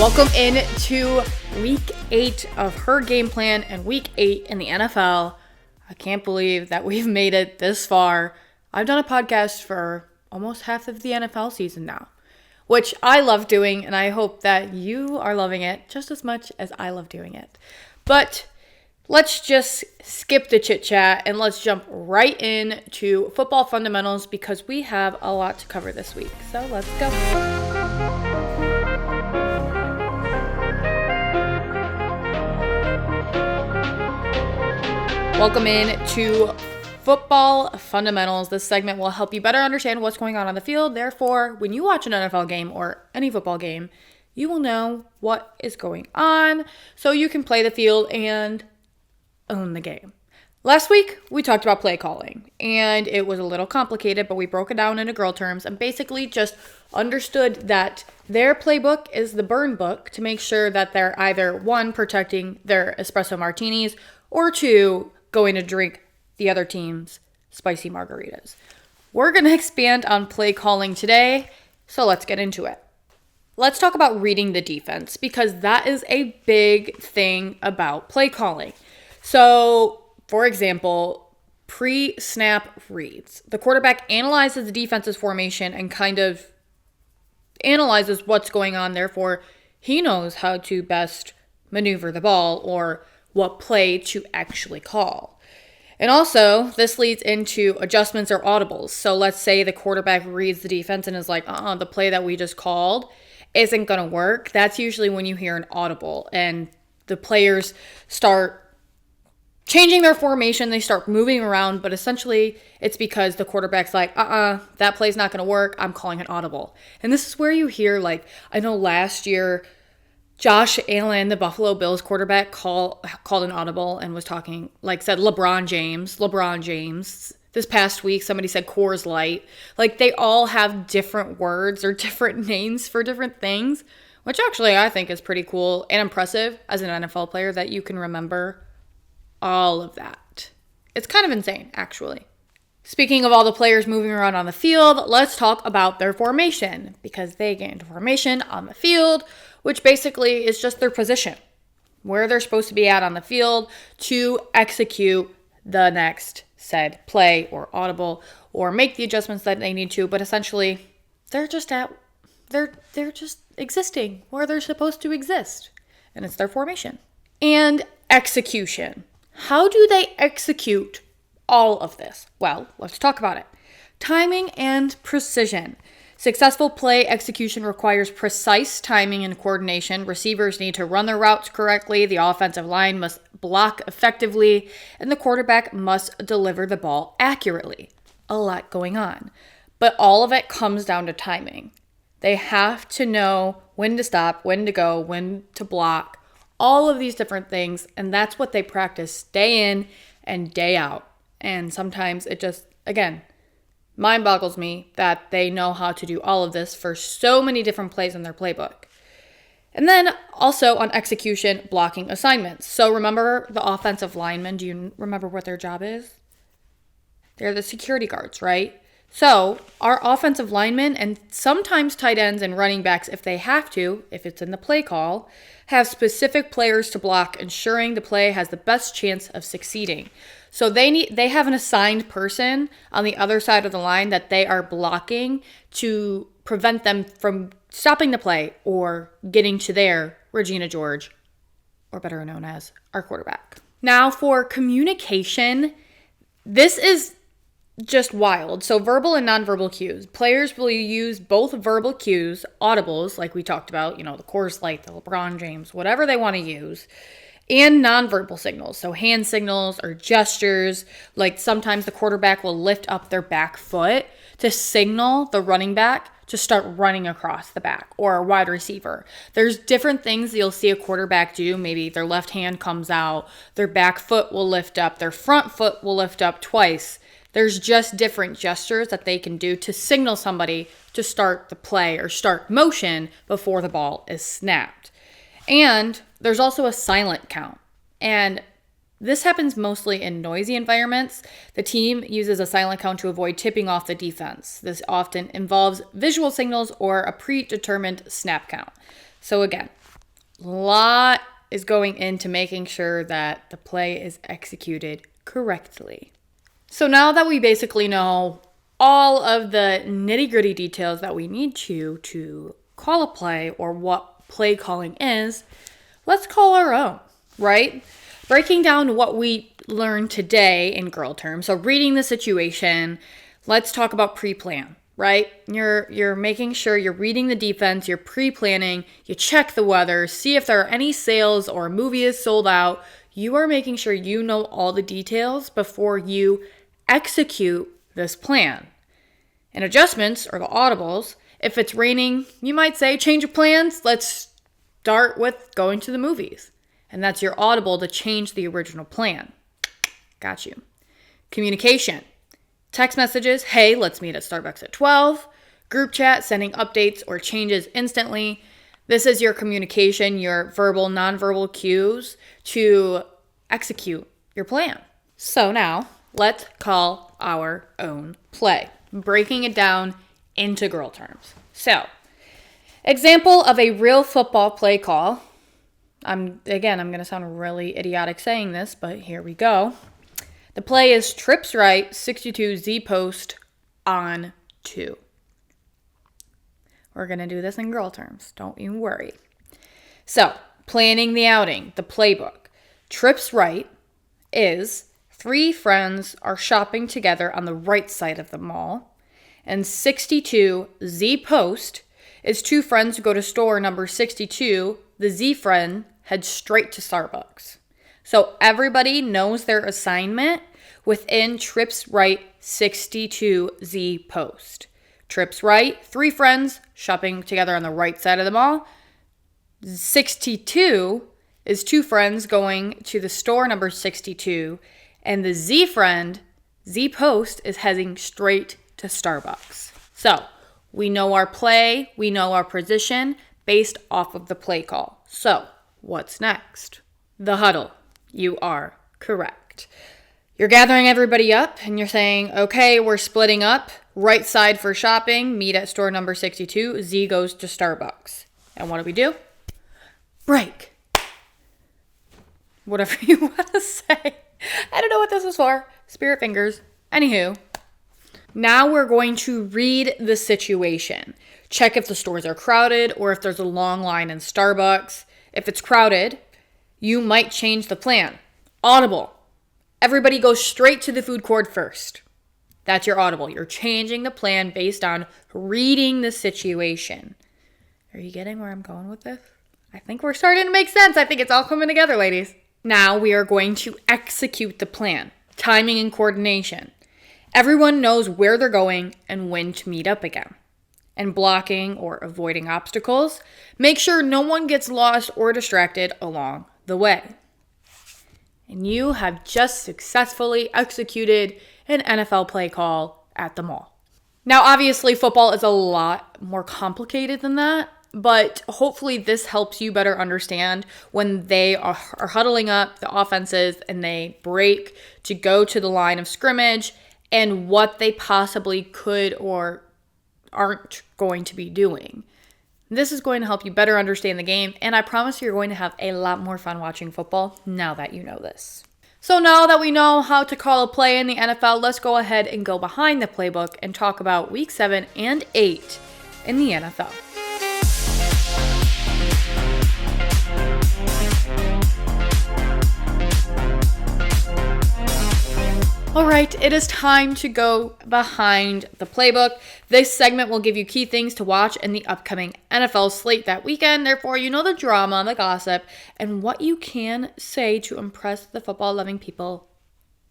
Welcome into week 8 of her game plan and week 8 in the NFL. I can't believe that we've made it this far. I've done a podcast for almost half of the NFL season now, which I love doing, and I hope that you are loving it just as much as I love doing it. But let's just skip the chit chat and let's jump right into football fundamentals because we have a lot to cover this week. So let's go. Welcome in to Football Fundamentals. This segment will help you better understand what's going on the field. Therefore, when you watch an NFL game or any football game, you will know what is going on so you can play the field and own the game. Last week, we talked about play calling, and it was a little complicated, but we broke it down into girl terms and basically just understood that their playbook is the burn book to make sure that they're either, 1, protecting their espresso martinis, or 2, going to drink the other team's spicy margaritas. We're going to expand on play calling today, so let's get into it. Let's talk about reading the defense because that is a big thing about play calling. So, for example, pre-snap reads. The quarterback analyzes the defense's formation and kind of analyzes what's going on. Therefore, he knows how to best maneuver the ball or what play to actually call. And also, this leads into adjustments or audibles. So let's say the quarterback reads the defense and is like, the play that we just called isn't going to work. That's usually when you hear an audible and the players start changing their formation. They start moving around, but essentially it's because the quarterback's like, that play's not going to work. I'm calling an audible. And this is where you hear, I know last year, Josh Allen, the Buffalo Bills quarterback, called an audible and was talking, said LeBron James. This past week, somebody said Coors Light. They all have different words or different names for different things, which actually I think is pretty cool and impressive as an NFL player that you can remember all of that. It's kind of insane, actually. Speaking of all the players moving around on the field, let's talk about their formation because they get into formation on the field, which basically is just their position, where they're supposed to be at on the field to execute the next said play or audible or make the adjustments that they need to. But essentially, they're just existing where they're supposed to exist, and it's their formation. And execution. How do they execute all of this? Well, let's talk about it. Timing and precision. Successful play execution requires precise timing and coordination. Receivers need to run their routes correctly. The offensive line must block effectively, and the quarterback must deliver the ball accurately. A lot going on. But all of it comes down to timing. They have to know when to stop, when to go, when to block, all of these different things, and that's what they practice day in and day out. And sometimes it just, again, mind boggles me that they know how to do all of this for so many different plays in their playbook. And then also on execution, blocking assignments. So remember the offensive linemen, do you remember what their job is? They're the security guards, right? So our offensive linemen and sometimes tight ends and running backs, if they have to, if it's in the play call, have specific players to block, ensuring the play has the best chance of succeeding. So they have an assigned person on the other side of the line that they are blocking to prevent them from stopping the play or getting to their Regina George, or better known as our quarterback. Now for communication, this is just wild. So verbal and nonverbal cues. Players will use both verbal cues, audibles, like we talked about, the Coors Light, the LeBron James, whatever they want to use, and nonverbal signals. So hand signals or gestures, like sometimes the quarterback will lift up their back foot to signal the running back to start running across the back, or a wide receiver. There's different things you'll see a quarterback do. Maybe their left hand comes out, their back foot will lift up, their front foot will lift up twice. There's just different gestures that they can do to signal somebody to start the play or start motion before the ball is snapped. And there's also a silent count. And this happens mostly in noisy environments. The team uses a silent count to avoid tipping off the defense. This often involves visual signals or a predetermined snap count. So again, lot is going into making sure that the play is executed correctly. So now that we basically know all of the nitty-gritty details that we need to call a play or what play calling is, let's call our own, right? Breaking down what we learned today in girl terms. So reading the situation, let's talk about pre-plan, right? You're making sure you're reading the defense, you're pre-planning, you check the weather, see if there are any sales or a movie is sold out. You are making sure you know all the details before you execute this plan. And adjustments, or the audibles, if it's raining, you might say, change of plans, let's start with going to the movies. And that's your audible to change the original plan. Got you. Communication. Text messages, hey, let's meet at Starbucks at 12. Group chat, sending updates or changes instantly. This is your communication, your verbal, nonverbal cues to execute your plan. So now, let's call our own play. Breaking it down into girl terms. So, example of a real football play call. I'm going to sound really idiotic saying this, but here we go. The play is trips right, 62 Z post on 2. We're going to do this in girl terms. Don't even worry. So, planning the outing, the playbook. Trips right is 3 friends are shopping together on the right side of the mall. And 62 Z post is 2 friends who go to store number 62. The Z friend heads straight to Starbucks. So everybody knows their assignment within trips right 62 Z post. Trips right, 3 friends shopping together on the right side of the mall. 62 is 2 friends going to the store number 62. And the Z friend, Z post, is heading straight to Starbucks. So we know our play, we know our position based off of the play call. So what's next? The huddle. You are correct. You're gathering everybody up and you're saying, okay, we're splitting up. Right side for shopping, meet at store number 62. Z goes to Starbucks. And what do? Break. Whatever you want to say. I don't know what this is for. Spirit fingers. Anywho, now we're going to read the situation. Check if the stores are crowded or if there's a long line in Starbucks. If it's crowded, you might change the plan. Audible. Everybody goes straight to the food court first. That's your audible. You're changing the plan based on reading the situation. Are you getting where I'm going with this? I think we're starting to make sense. I think it's all coming together, ladies. Now we are going to execute the plan. Timing and coordination. Everyone knows where they're going and when to meet up again. And blocking or avoiding obstacles. Make sure no one gets lost or distracted along the way. And you have just successfully executed an NFL play call at the mall. Now, obviously, football is a lot more complicated than that. But hopefully this helps you better understand when they are huddling up the offenses and they break to go to the line of scrimmage and what they possibly could or aren't going to be doing. This is going to help you better understand the game, and I promise you're going to have a lot more fun watching football now that you know this. So now that we know how to call a play in the NFL, let's go ahead and go behind the playbook and talk about Week 7 and 8 in the NFL. All right, it is time to go behind the playbook. This segment will give you key things to watch in the upcoming NFL slate that weekend. Therefore, you know the drama, the gossip, and what you can say to impress the football-loving people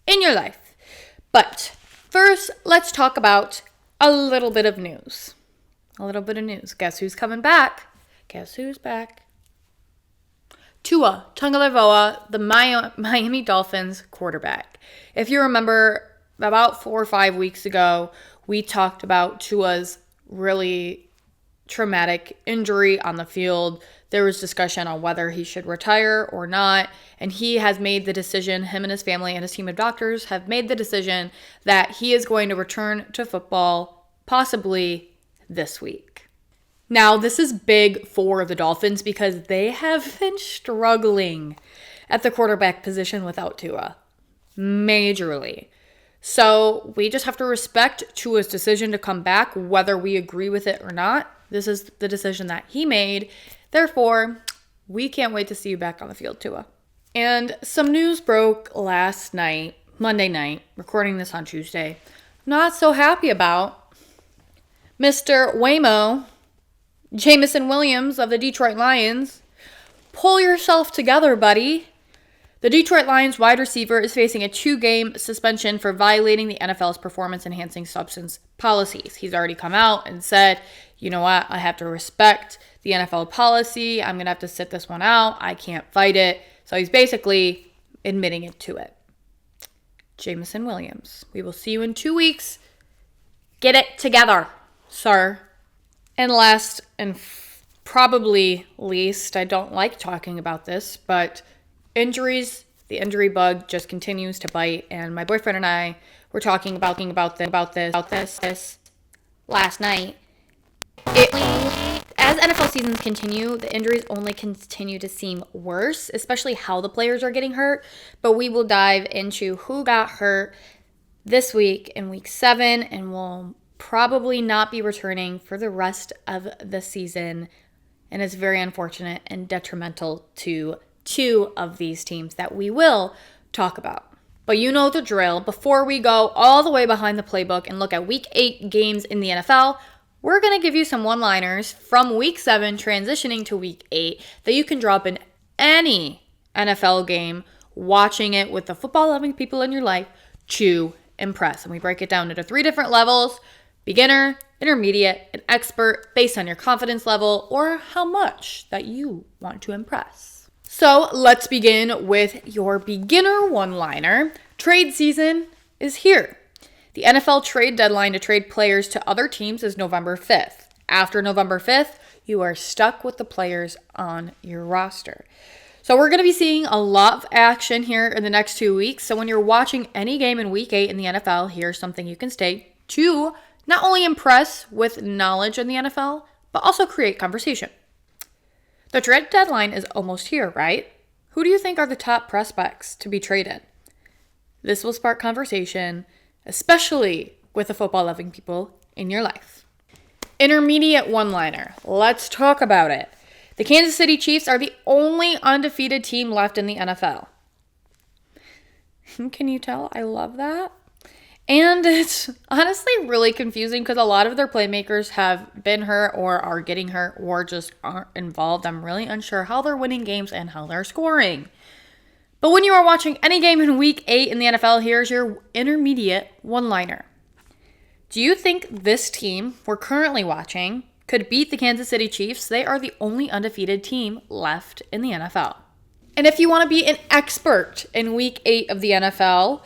in your life. But first, let's talk about a little bit of news. Guess who's coming back? Guess who's back? Tua Tagovailoa, the Miami Dolphins quarterback. If you remember, about 4 or 5 weeks ago, we talked about Tua's really traumatic injury on the field. There was discussion on whether he should retire or not, and he has made the decision, him and his family and his team of doctors have made the decision that he is going to return to football possibly this week. Now, this is big for the Dolphins because they have been struggling at the quarterback position without Tua. Majorly. So we just have to respect Tua's decision to come back, whether we agree with it or not. This is the decision that he made. Therefore, we can't wait to see you back on the field, Tua. And some news broke last night, Monday night, recording this on Tuesday. Not so happy about Mr. Waymo, Jameson Williams of the Detroit Lions. Pull yourself together, buddy. The Detroit Lions wide receiver is facing a 2-game suspension for violating the NFL's performance-enhancing substance policies. He's already come out and said, you know what, I have to respect the NFL policy. I'm going to have to sit this one out. I can't fight it. So he's basically admitting it to it. Jameson Williams, we will see you in 2 weeks. Get it together, sir. And last and probably least, I don't like talking about this, but injuries, the injury bug just continues to bite, and my boyfriend and I were talking about this last night. As NFL seasons continue, the injuries only continue to seem worse, especially how the players are getting hurt. But we will dive into who got hurt this week in week 7, and will probably not be returning for the rest of the season. And it's very unfortunate and detrimental to 2 of these teams that we will talk about. But you know the drill. Before we go all the way behind the playbook and look at week 8 games in the NFL, we're going to give you some one-liners from week 7 transitioning to week 8 that you can drop in any NFL game, watching it with the football-loving people in your life to impress. And we break it down into 3 different levels: beginner, intermediate, and expert, based on your confidence level or how much that you want to impress. So let's begin with your beginner one-liner. Trade season is here. The NFL trade deadline to trade players to other teams is November 5th. After November 5th, you are stuck with the players on your roster. So we're going to be seeing a lot of action here in the next 2 weeks. So when you're watching any game in week 8 in the NFL, here's something you can state to not only impress with knowledge in the NFL, but also create conversation. The trade deadline is almost here, right? Who do you think are the top prospects to be traded? This will spark conversation, especially with the football-loving people in your life. Intermediate one-liner. Let's talk about it. The Kansas City Chiefs are the only undefeated team left in the NFL. Can you tell? I love that. And it's honestly really confusing because a lot of their playmakers have been hurt or are getting hurt or just aren't involved. I'm really unsure how they're winning games and how they're scoring. But when you are watching any game in week 8 in the NFL, here's your intermediate one-liner. Do you think this team we're currently watching could beat the Kansas City Chiefs? They are the only undefeated team left in the NFL. And if you want to be an expert in week 8 of the NFL,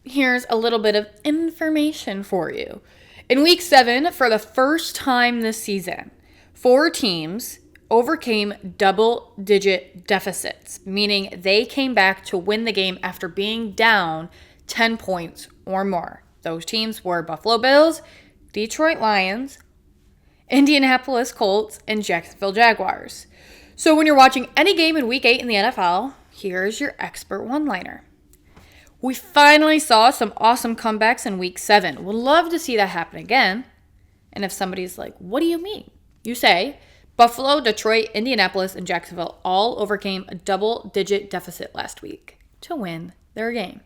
here's a little bit of information for you. In week 7, for the first time this season, 4 teams overcame double-digit deficits, meaning they came back to win the game after being down 10 points or more. Those teams were Buffalo Bills, Detroit Lions, Indianapolis Colts, and Jacksonville Jaguars. So when you're watching any game in week 8 in the NFL, here's your expert one-liner. We finally saw some awesome comebacks in week 7. Would love to see that happen again. And if somebody's like, what do you mean? You say, Buffalo, Detroit, Indianapolis, and Jacksonville all overcame a double-digit deficit last week to win their game.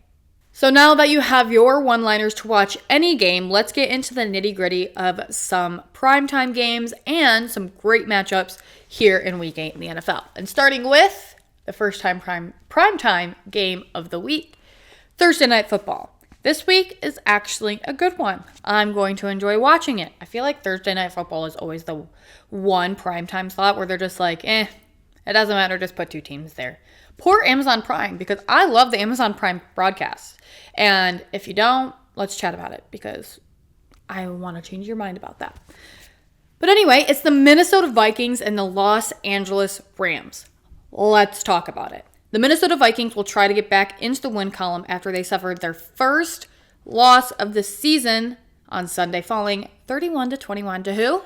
So now that you have your one-liners to watch any game, let's get into the nitty-gritty of some primetime games and some great matchups here in week 8 in the NFL. And starting with the first time primetime game of the week, Thursday Night Football. This week is actually a good one. I'm going to enjoy watching it. I feel like Thursday Night Football is always the one primetime slot where they're just like, it doesn't matter, just put 2 teams there. Poor Amazon Prime, because I love the Amazon Prime broadcasts. And if you don't, let's chat about it, because I want to change your mind about that. But anyway, it's the Minnesota Vikings and the Los Angeles Rams. Let's talk about it. The Minnesota Vikings will try to get back into the win column after they suffered their first loss of the season on Sunday, falling 31-21 to who?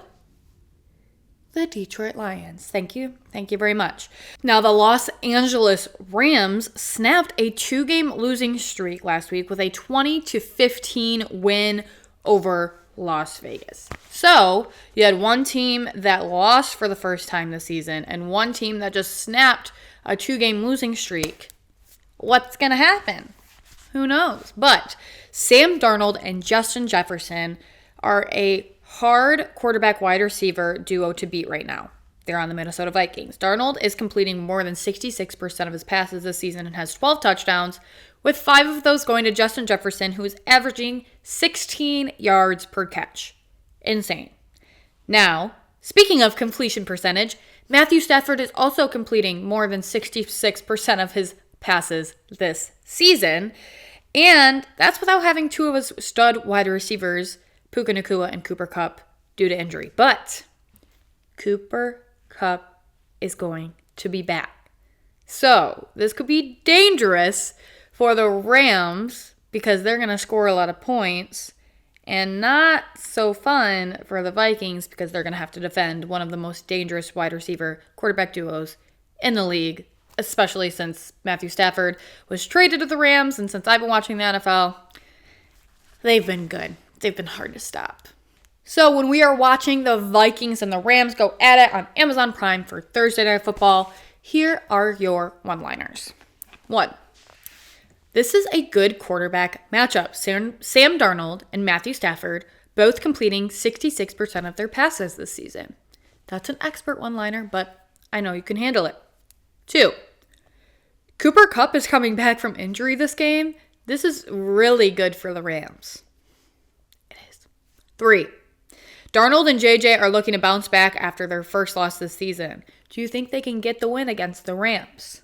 The Detroit Lions. Thank you. Thank you very much. Now, the Los Angeles Rams snapped a 2-game losing streak last week with a 20-15 win over Las Vegas. So, you had one team that lost for the first time this season and one team that just snapped a 2-game losing streak. What's going to happen? Who knows? But Sam Darnold and Justin Jefferson are a hard quarterback wide receiver duo to beat right now. They're on the Minnesota Vikings. Darnold is completing more than 66% of his passes this season and has 12 touchdowns, with 5 of those going to Justin Jefferson, who is averaging 16 yards per catch. Insane. Now, speaking of completion percentage, Matthew Stafford is also completing more than 66% of his passes this season, and that's without having 2 of his stud wide receivers, Puka Nacua and Cooper Kupp, due to injury. But Cooper Kupp is going to be back. So this could be dangerous for the Rams because they're going to score a lot of points, and not so fun for the Vikings because they're going to have to defend one of the most dangerous wide receiver quarterback duos in the league, especially since Matthew Stafford was traded to the Rams, and since I've been watching the NFL, they've been good. They've been hard to stop. So when we are watching the Vikings and the Rams go at it on Amazon Prime for Thursday Night Football, here are your one-liners. 1. This is a good quarterback matchup. Sam Darnold and Matthew Stafford both completing 66% of their passes this season. That's an expert one-liner, but I know you can handle it. 2. Cooper Kupp is coming back from injury this game. This is really good for the Rams. 3. Darnold and JJ are looking to bounce back after their first loss this season. Do you think they can get the win against the Rams?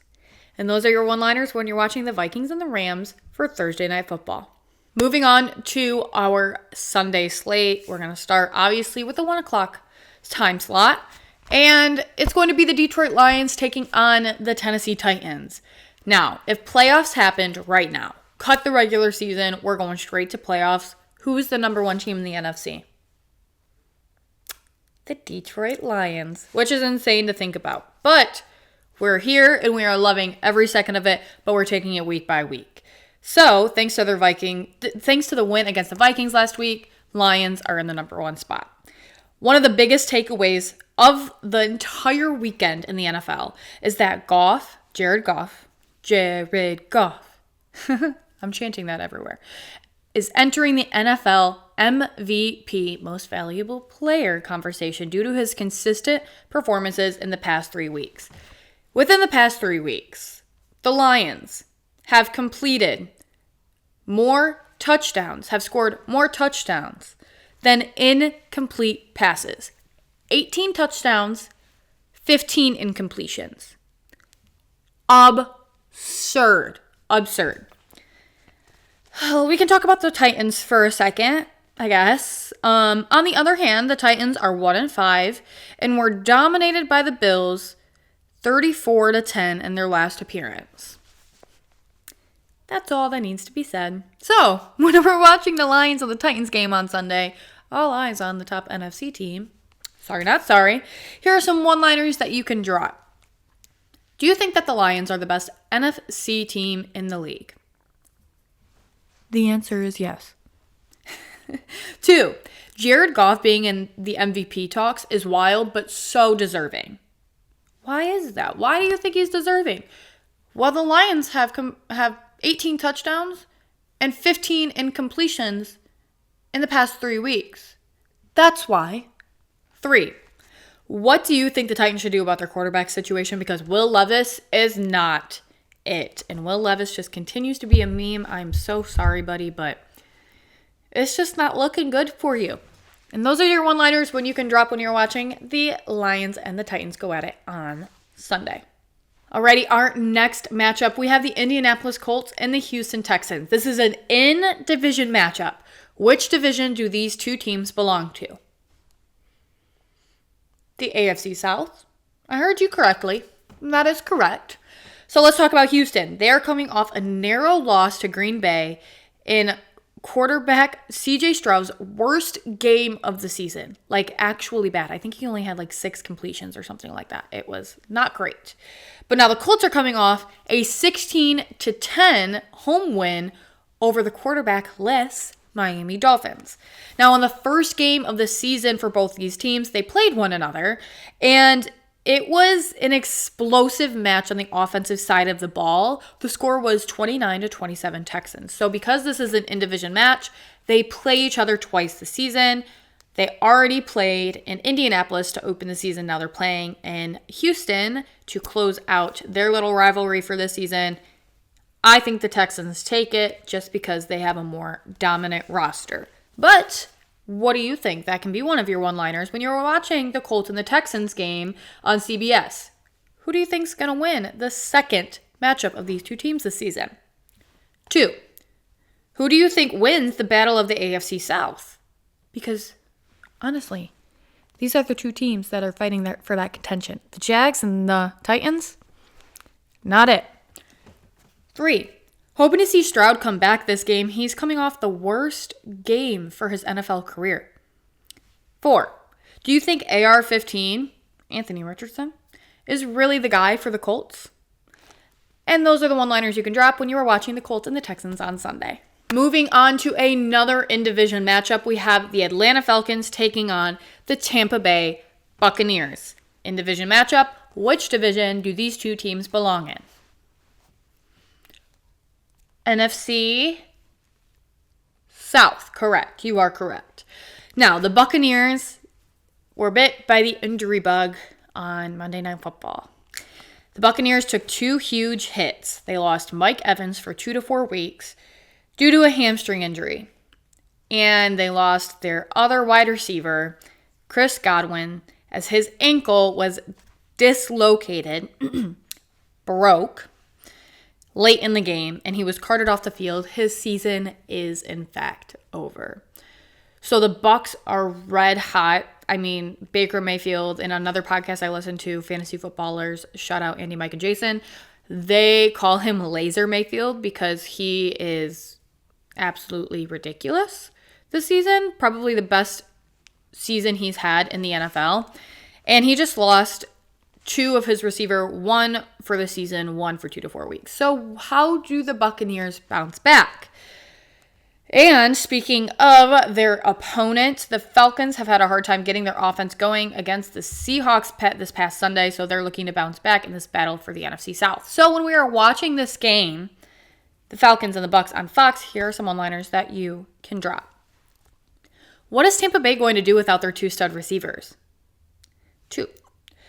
And those are your one-liners when you're watching the Vikings and the Rams for Thursday Night Football. Moving on to our Sunday slate, we're going to start obviously with the 1 o'clock time slot. And it's going to be the Detroit Lions taking on the Tennessee Titans. Now, if playoffs happened right now, cut the regular season, we're going straight to playoffs. Who's the number 1 team in the NFC? The Detroit Lions, which is insane to think about. But we're here and we are loving every second of it, but we're taking it week by week. So, thanks to the win against the Vikings last week, Lions are in the number 1 spot. One of the biggest takeaways of the entire weekend in the NFL is that Jared Goff, I'm chanting that everywhere, is entering the NFL MVP, Most Valuable Player conversation due to his consistent performances in the past 3 weeks. Within the past 3 weeks, the Lions have completed more touchdowns, have scored more touchdowns than incomplete passes. 18 touchdowns, 15 incompletions. Absurd. We can talk about the Titans for a second, I guess. On the other hand, the Titans are 1-5 and were dominated by the Bills 34-10 in their last appearance. That's all that needs to be said. So, when we're watching the Lions and the Titans game on Sunday, all eyes on the top NFC team. Sorry, not sorry. Here are some one-liners that you can draw. Do you think that the Lions are the best NFC team in the league? The answer is yes. 2, Jared Goff being in the MVP talks is wild, but so deserving. Why is that? Why do you think he's deserving? Well, the Lions have 18 touchdowns and 15 incompletions in the past 3 weeks. That's why. 3, what do you think the Titans should do about their quarterback situation? Because Will Levis is not it. And Will Levis just continues to be a meme. I'm so sorry, buddy, but it's just not looking good for you. And those are your one-liners when you can drop when you're watching the Lions and the Titans go at it on Sunday. Alrighty, our next matchup, we have the Indianapolis Colts and the Houston Texans. This is an in-division matchup. Which division do these 2 teams belong to? The AFC South. I heard you correctly. That is correct. So let's talk about Houston. They are coming off a narrow loss to Green Bay in quarterback CJ Stroud's worst game of the season. Like, actually bad. I think he only had like 6 completions or something like that. It was not great. But now the Colts are coming off a 16-10 home win over the quarterback-less Miami Dolphins. Now, in the first game of the season for both these teams, they played one another, and it was an explosive match on the offensive side of the ball. The score was 29-27 Texans. So because this is an in-division match, they play each other twice this season. They already played in Indianapolis to open the season. Now they're playing in Houston to close out their little rivalry for this season. I think the Texans take it just because they have a more dominant roster. But what do you think? That can be one of your one-liners when you're watching the Colts and the Texans game on CBS. Who do you think's going to win the second matchup of these two teams this season? 2, who do you think wins the battle of the AFC South? Because, honestly, these are the two teams that are fighting for that contention. The Jags and the Titans? Not it. 3, hoping to see Stroud come back this game. He's coming off the worst game for his NFL career. 4, do you think AR-15, Anthony Richardson, is really the guy for the Colts? And those are the one-liners you can drop when you are watching the Colts and the Texans on Sunday. Moving on to another in-division matchup, we have the Atlanta Falcons taking on the Tampa Bay Buccaneers. In-division matchup, which division do these two teams belong in? NFC South. Correct. You are correct. Now, the Buccaneers were bit by the injury bug on Monday Night Football. The Buccaneers took 2 huge hits. They lost Mike Evans for 2 to 4 weeks due to a hamstring injury. And they lost their other wide receiver, Chris Godwin, as his ankle was dislocated, broke, late in the game, and he was carted off the field. His season is, in fact, over. So the Bucs are red hot. I mean, Baker Mayfield, in another podcast I listened to, Fantasy Footballers, shout out Andy, Mike, and Jason, they call him Laser Mayfield because he is absolutely ridiculous this season. Probably the best season he's had in the NFL. And he just lost 2 of his receiver, 1 for the season, 1 for 2 to 4 weeks. So how do the Buccaneers bounce back? And speaking of their opponent, the Falcons have had a hard time getting their offense going against the Seahawks this past Sunday, so they're looking to bounce back in this battle for the NFC South. So when we are watching this game, the Falcons and the Bucs on Fox, here are some one-liners that you can drop. What is Tampa Bay going to do without their 2 stud receivers? 2,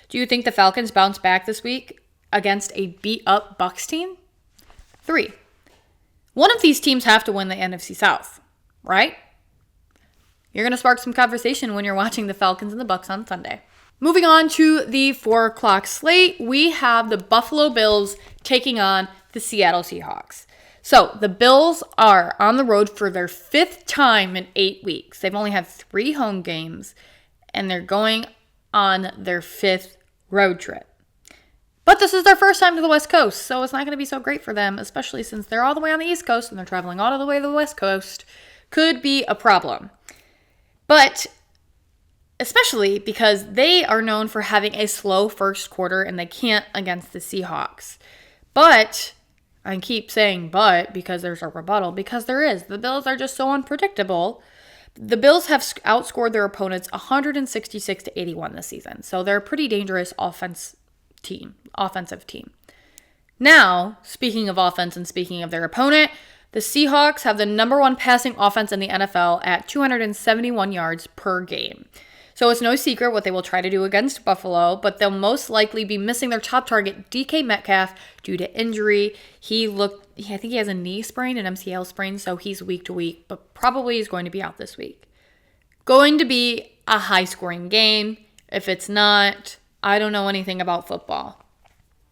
do you think the Falcons bounce back this week against a beat-up Bucs team? 3, one of these teams have to win the NFC South, right? You're going to spark some conversation when you're watching the Falcons and the Bucs on Sunday. Moving on to the 4 o'clock slate, we have the Buffalo Bills taking on the Seattle Seahawks. So the Bills are on the road for their 5th time in 8 weeks. They've only had 3 home games, and they're going on their 5th road trip. But this is their first time to the West Coast, so it's not going to be so great for them, especially since they're all the way on the East Coast and they're traveling all the way to the West Coast. Could be a problem. But especially because they are known for having a slow first quarter and they can't against the Seahawks. But, I keep saying but because there's a rebuttal, because there is. The Bills are just so unpredictable. The Bills have outscored their opponents 166-81 this season, so they're a pretty dangerous offensive team. Now, speaking of offense and speaking of their opponent, the Seahawks have the number 1 passing offense in the NFL at 271 yards per game. So it's no secret what they will try to do against Buffalo, but they'll most likely be missing their top target, DK Metcalf, due to injury. I think he has a knee sprain, an MCL sprain, so he's week to week, but probably is going to be out this week. Going to be a high-scoring game. If it's not, I don't know anything about football.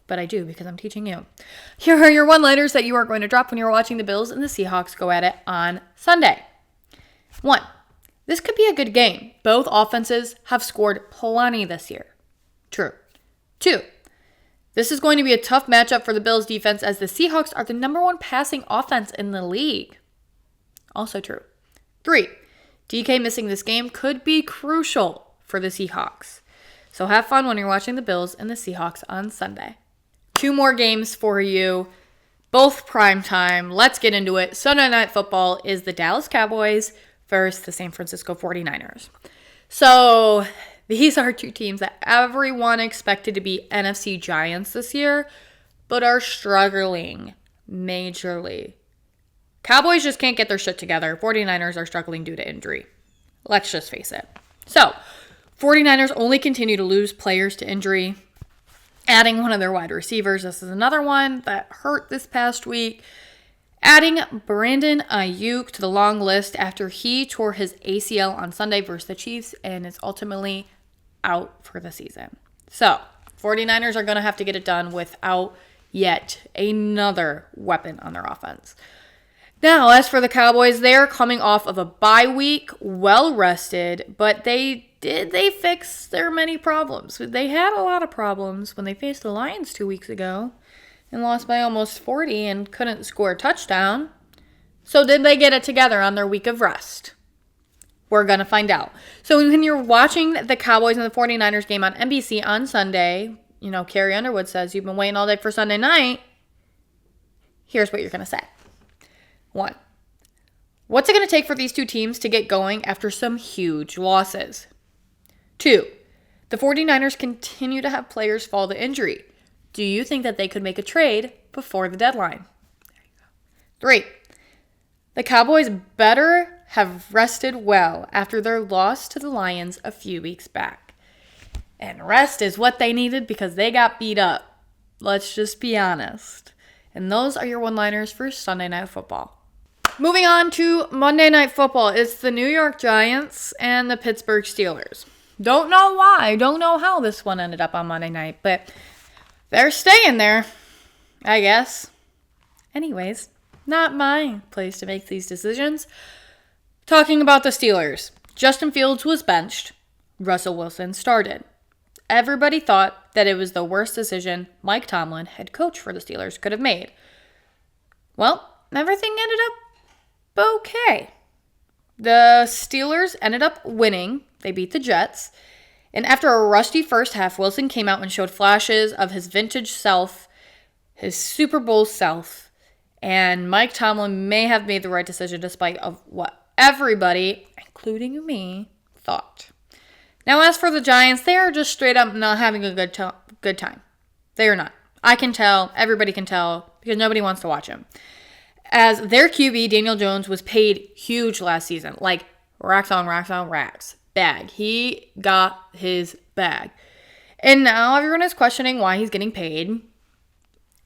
But I do because I'm teaching you. Here are your one-liners that you are going to drop when you're watching the Bills and the Seahawks go at it on Sunday. 1, this could be a good game. Both offenses have scored plenty this year. True. 2, this is going to be a tough matchup for the Bills defense as the Seahawks are the number 1 passing offense in the league. Also true. 3, DK missing this game could be crucial for the Seahawks. So have fun when you're watching the Bills and the Seahawks on Sunday. 2 more games for you, both prime time. Let's get into it. Sunday Night Football is the Dallas Cowboys versus the San Francisco 49ers. So these are 2 teams that everyone expected to be NFC giants this year, but are struggling majorly. Cowboys just can't get their shit together. 49ers are struggling due to injury. Let's just face it. So, 49ers only continue to lose players to injury, adding one of their wide receivers. This is another one that hurt this past week. Adding Brandon Ayuk to the long list after he tore his ACL on Sunday versus the Chiefs and is ultimately out for the season. So, 49ers are going to have to get it done without yet another weapon on their offense. Now, as for the Cowboys, they are coming off of a bye week, well rested, but they fix their many problems. They had a lot of problems when they faced the Lions 2 weeks ago and lost by almost 40 and couldn't score a touchdown. So did they get it together on their week of rest? We're going to find out. So when you're watching the Cowboys and the 49ers game on NBC on Sunday, Carrie Underwood says you've been waiting all day for Sunday night. Here's what you're going to say. 1, what's it going to take for these 2 teams to get going after some huge losses? 2, the 49ers continue to have players fall to injury. Do you think that they could make a trade before the deadline? There you go. 3, the Cowboys better have rested well after their loss to the Lions a few weeks back. And rest is what they needed because they got beat up. Let's just be honest. And those are your one-liners for Sunday Night Football. Moving on to Monday Night Football. It's the New York Giants and the Pittsburgh Steelers. Don't know why. Don't know how this one ended up on Monday night, but they're staying there, I guess. Anyways, not my place to make these decisions. Talking about the Steelers. Justin Fields was benched. Russell Wilson started. Everybody thought that it was the worst decision Mike Tomlin, head coach for the Steelers, could have made. Well, everything ended up okay. The Steelers ended up winning. They beat the Jets. And after a rusty first half, Wilson came out and showed flashes of his vintage self, his Super Bowl self. And Mike Tomlin may have made the right decision despite of what everybody, including me, thought. Now, as for the Giants, they are just straight up not having a good time. They are not. I can tell. Everybody can tell because nobody wants to watch them. As their QB, Daniel Jones, was paid huge last season. Like, racks on racks. Bag. He got his bag. And now everyone is questioning why he's getting paid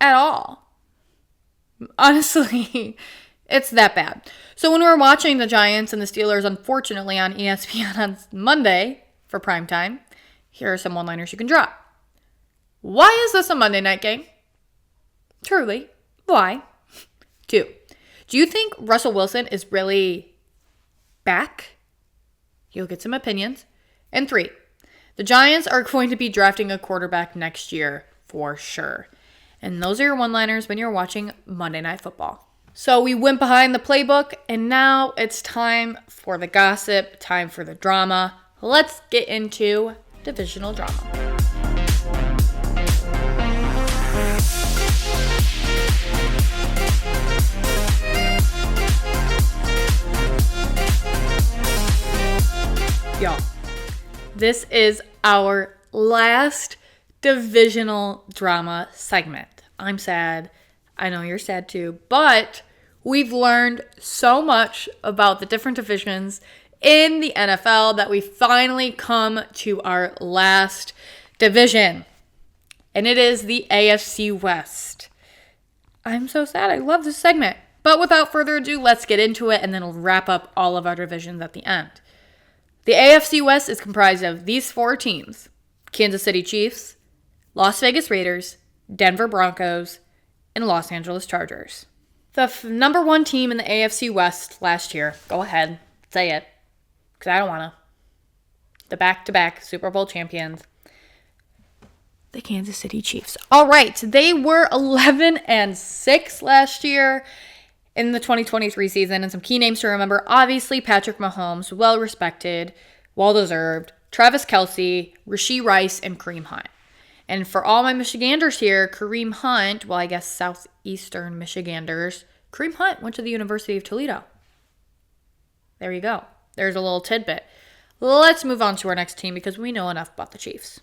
at all. Honestly, it's that bad. So when we're watching the Giants and the Steelers, unfortunately, on ESPN on Monday for primetime, here are some one-liners you can drop. Why is this a Monday night game? Truly, why? 2, do you think Russell Wilson is really back? You'll get some opinions. And 3, the Giants are going to be drafting a quarterback next year for sure. And those are your one-liners when you're watching Monday Night Football. So we went behind the playbook, and now it's time for the gossip, time for the drama. Let's get into divisional drama. Y'all, this is our last divisional drama segment. I'm sad. I know you're sad too, but we've learned so much about the different divisions in the NFL that we finally come to our last division, and it is the AFC West. I'm so sad. I love this segment. But without further ado, let's get into it, and then we'll wrap up all of our divisions at the end. The AFC West is comprised of these 4 teams: Kansas City Chiefs, Las Vegas Raiders, Denver Broncos, and Los Angeles Chargers. The number 1 team in the AFC West last year, go ahead, say it, because I don't want to. The back-to-back Super Bowl champions, the Kansas City Chiefs. All right, they were 11-6 last year, in the 2023 season. And some key names to remember, obviously Patrick Mahomes, well-respected, well-deserved, Travis Kelce, Rashee Rice, and Kareem Hunt. And for all my Michiganders here, Kareem Hunt, well, I guess southeastern Michiganders, Kareem Hunt went to the University of Toledo. There you go. There's a little tidbit. Let's move on to our next team because we know enough about the Chiefs.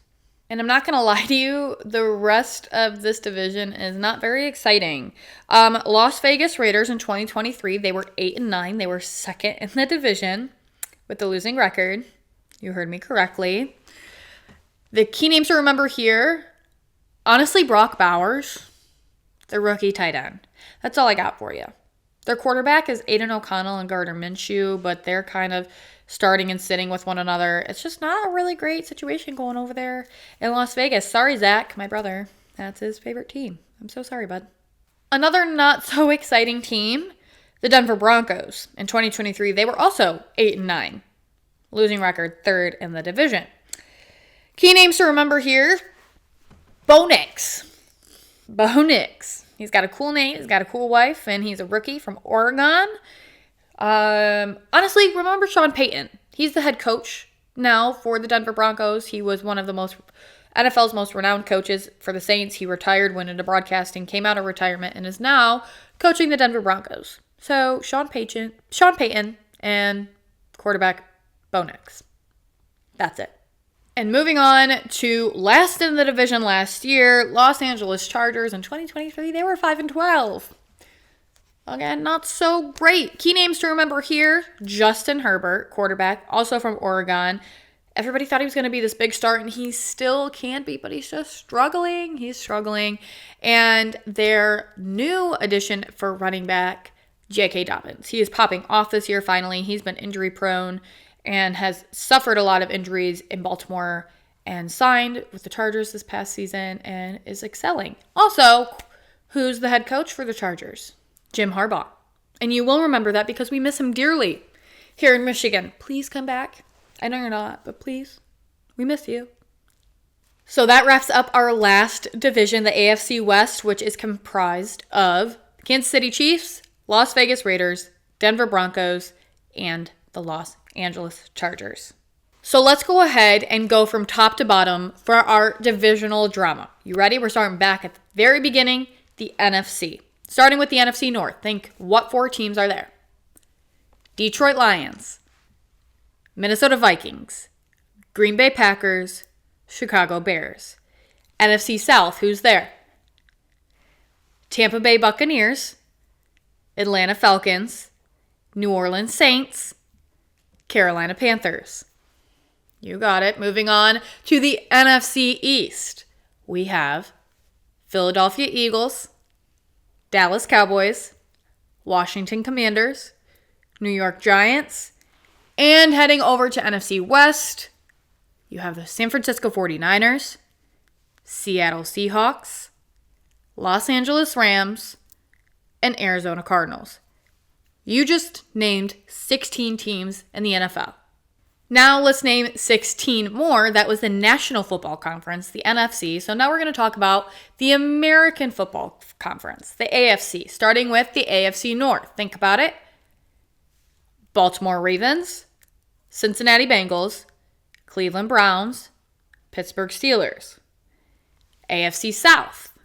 And I'm not going to lie to you, the rest of this division is not very exciting. Las Vegas Raiders in 2023, they were 8-9. They were second in the division with the losing record. You heard me correctly. The key names to remember here, honestly, Brock Bowers, the rookie tight end. That's all I got for you. Their quarterback is Aiden O'Connell and Gardner Minshew, but they're kind of starting and sitting with one another. It's just not a really great situation going over there in Las Vegas. Sorry, Zach, my brother. That's his favorite team. I'm so sorry, bud. Another not so exciting team, the Denver Broncos. In 2023, they were also 8-9. Losing record, third in the division. Key names to remember here, Bo Nix. Bo Nix. He's got a cool name, he's got a cool wife, and he's a rookie from Oregon. Honestly, remember Sean Payton. He's the head coach now for the Denver Broncos. He was one of the NFL's most renowned coaches for the Saints. He retired, went into broadcasting, came out of retirement, and is now coaching the Denver Broncos. So Sean Payton, and quarterback Bo Nix. That's it. And moving on to last in the division last year, Los Angeles Chargers in 2023, they were 5-12. Again, not so great. Key names to remember here, Justin Herbert, quarterback, also from Oregon. Everybody thought he was going to be this big star, and he still can be, but he's just struggling. He's struggling. And their new addition for running back, J.K. Dobbins. He is popping off this year finally. He's been injury prone and has suffered a lot of injuries in Baltimore and signed with the Chargers this past season and is excelling. Also, who's the head coach for the Chargers? Jim Harbaugh. And you will remember that because we miss him dearly here in Michigan. Please come back. I know you're not, but please, we miss you. So that wraps up our last division, the AFC West, which is comprised of Kansas City Chiefs, Las Vegas Raiders, Denver Broncos, and the Los Angeles Chargers. So let's go ahead and go from top to bottom for our divisional drama. You ready? We're starting back at the very beginning, the NFC. Starting with the NFC North. Think what 4 teams are there? Detroit Lions, Minnesota Vikings, Green Bay Packers, Chicago Bears. NFC South, who's there? Tampa Bay Buccaneers, Atlanta Falcons, New Orleans Saints, Carolina Panthers. You got it. Moving on to the NFC East. We have Philadelphia Eagles, Dallas Cowboys, Washington Commanders, New York Giants, and heading over to NFC West, you have the San Francisco 49ers, Seattle Seahawks, Los Angeles Rams, and Arizona Cardinals. You just named 16 teams in the NFL. Now let's name 16 more. That was the National Football Conference, the NFC. So now we're going to talk about the American Football Conference, the AFC, starting with the AFC North. Think about it. Baltimore Ravens, Cincinnati Bengals, Cleveland Browns, Pittsburgh Steelers. AFC South,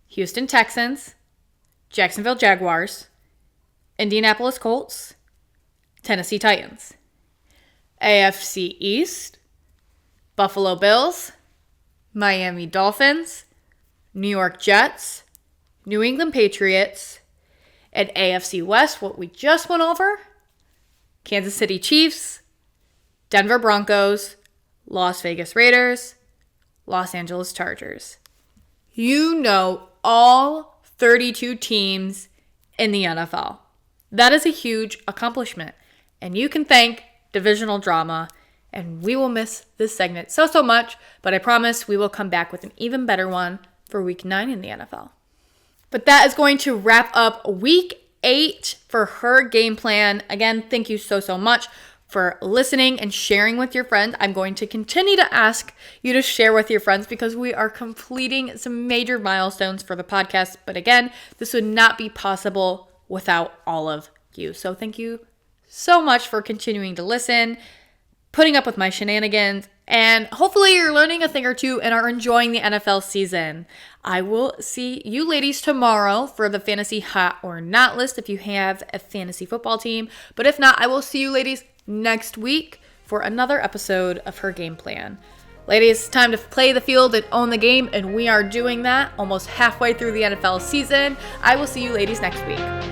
Houston Texans, Jacksonville Jaguars, Indianapolis Colts, Tennessee Titans. AFC East, Buffalo Bills, Miami Dolphins, New York Jets, New England Patriots, and AFC West, what we just went over, Kansas City Chiefs, Denver Broncos, Las Vegas Raiders, Los Angeles Chargers. You know all 32 teams in the NFL. That is a huge accomplishment, and you can thank divisional drama, and we will miss this segment so much, but I promise we will come back with an even better one for week 9 in the NFL. But that is going to wrap up week 8 for her game plan. Again, thank you so much for listening and sharing with your friends. I'm going to continue to ask you to share with your friends because we are completing some major milestones for the podcast. But again, this would not be possible without all of you. So thank you so much for continuing to listen, putting up with my shenanigans, and hopefully you're learning a thing or two and are enjoying the NFL season. I will see you ladies tomorrow for the fantasy hot or not list if you have a fantasy football team. But if not, I will see you ladies next week for another episode of Her Game Plan. Ladies, time to play the field and own the game, and we are doing that almost halfway through the NFL season. I will see you ladies next week.